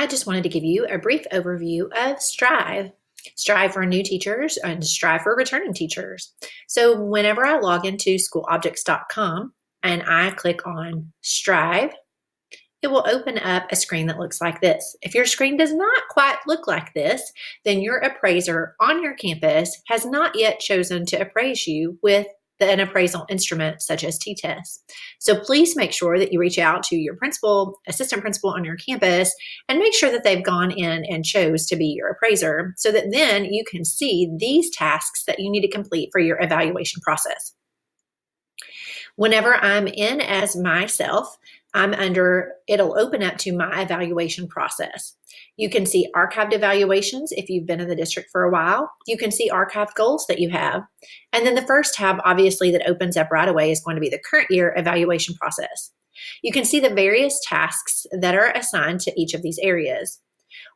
I just wanted to give you a brief overview of Strive. Strive for new teachers and Strive for returning teachers. So whenever I log into schoolobjects.com and I click on Strive, it will open up a screen that looks like this. If your screen does not quite look like this, then your appraiser on your campus has not yet chosen to appraise you with an appraisal instrument such as t-tests. So please make sure that you reach out to your principal, assistant principal on your campus, and make sure that they've gone in and chose to be your appraiser so that then you can see these tasks that you need to complete for your evaluation process. Whenever I'm in as myself, it'll open up to my evaluation process. You can see archived evaluations if you've been in the district for a while. You can see archived goals that you have. And then the first tab, obviously, that opens up right away is going to be the current year evaluation process. You can see the various tasks that are assigned to each of these areas.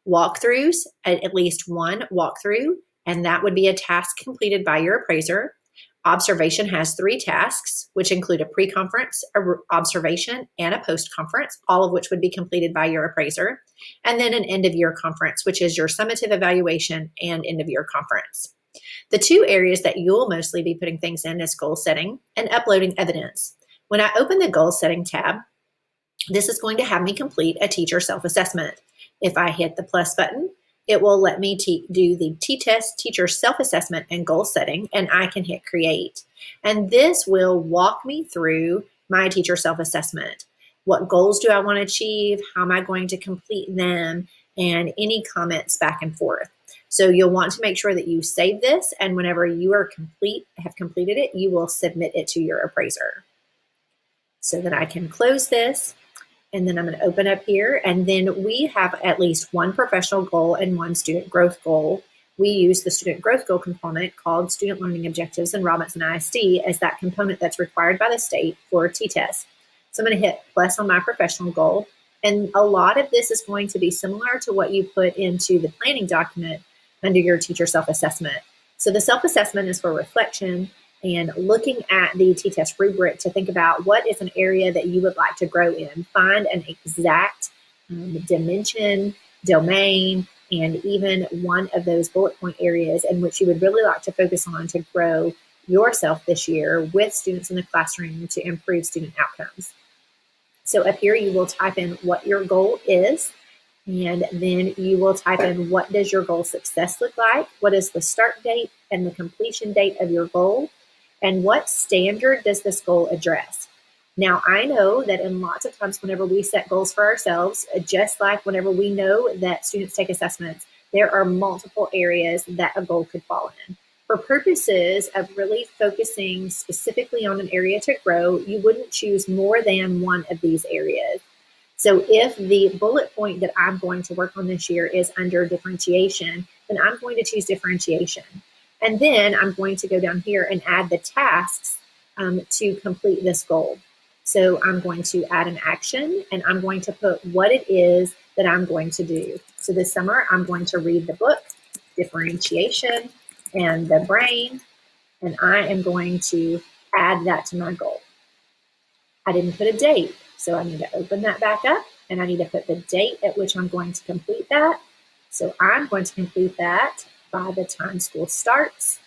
Walkthroughs, at least one walkthrough, and that would be a task completed by your appraiser. Observation has 3 tasks, which include a pre-conference, a observation, and a post-conference, all of which would be completed by your appraiser. And then an end-of-year conference, which is your summative evaluation and end-of-year conference. The 2 areas that you'll mostly be putting things in is goal setting and uploading evidence. When I open the goal setting tab, this is going to have me complete a teacher self-assessment. If I hit the plus button, it will let me do the t-test teacher self-assessment and goal setting, and I can hit create. And this will walk me through my teacher self-assessment. What goals do I want to achieve? How am I going to complete them? And any comments back and forth. So you'll want to make sure that you save this, and whenever you have completed it, you will submit it to your appraiser. So that I can close this. And then I'm going to open up here, and then we have at least one professional goal and one student growth goal. We use the student growth goal component called Student Learning Objectives in Robinson ISD as that component that's required by the state for t-test. So I'm going to hit plus on my professional goal, and a lot of this is going to be similar to what you put into the planning document under your teacher self-assessment. So the self-assessment is for reflection and looking at the t-test rubric to think about what is an area that you would like to grow in. Find an exact dimension, domain, and even one of those bullet point areas in which you would really like to focus on to grow yourself this year with students in the classroom to improve student outcomes. So up here, you will type in what your goal is, and then you will type in what does your goal success look like, what is the start date and the completion date of your goal, and what standard does this goal address? Now, I know that in lots of times whenever we set goals for ourselves, just like whenever we know that students take assessments, there are multiple areas that a goal could fall in. For purposes of really focusing specifically on an area to grow, you wouldn't choose more than one of these areas. So if the bullet point that I'm going to work on this year is under differentiation, then I'm going to choose differentiation. And then I'm going to go down here and add the tasks to complete this goal. So I'm going to add an action, and I'm going to put what it is that I'm going to do. So this summer, I'm going to read the book, Differentiation and the Brain, and I am going to add that to my goal. I didn't put a date, so I need to open that back up, and I need to put the date at which I'm going to complete that. So I'm going to complete that by the time school starts,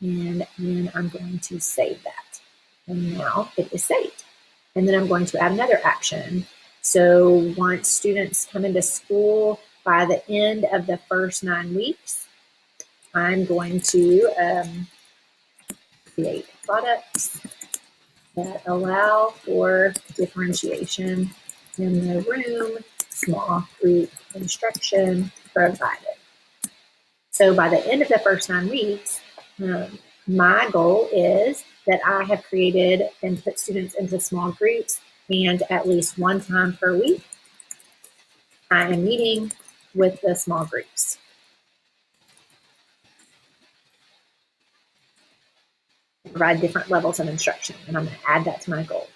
and then I'm going to save that. And now it is saved. And then I'm going to add another action. So once students come into school by the end of the first 9 weeks, I'm going to create products that allow for differentiation in the room, small group instruction provided. So by the end of the first 9 weeks, my goal is that I have created and put students into small groups, and at least one time per week, I am meeting with the small groups. Provide different levels of instruction, and I'm going to add that to my goal.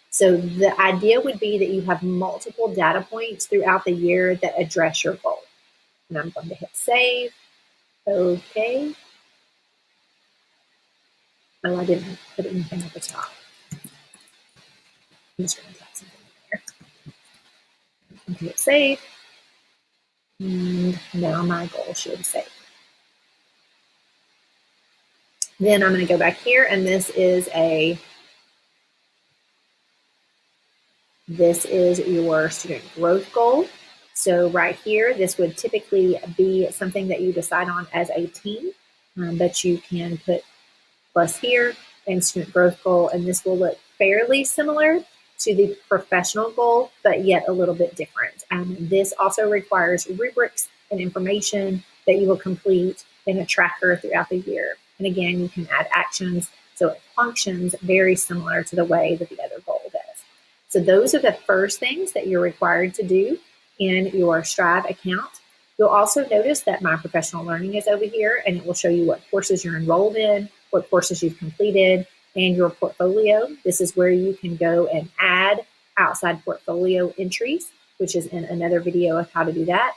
So the idea would be that you have multiple data points throughout the year that address your goal. And I'm going to hit save. Okay. Oh, I didn't put anything at the top. I'm just going to type something in there. And hit save. And now my goal should save. Then I'm going to go back here, and this is your student growth goal. So right here, this would typically be something that you decide on as a team, but you can put plus here and student growth goal, and this will look fairly similar to the professional goal, but yet a little bit different. This also requires rubrics and information that you will complete in a tracker throughout the year. And again, you can add actions, so it functions very similar to the way that the other goal does. So those are the first things that you're required to do in your Strive account. You'll also notice that My Professional Learning is over here, and it will show you what courses you're enrolled in, what courses you've completed, and your portfolio. This is where you can go and add outside portfolio entries, which is in another video of how to do that.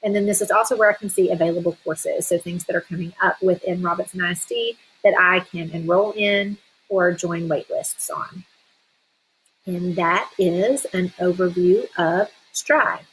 And then this is also where I can see available courses, so things that are coming up within Robinson ISD that I can enroll in or join waitlists on. And that is an overview of Strive.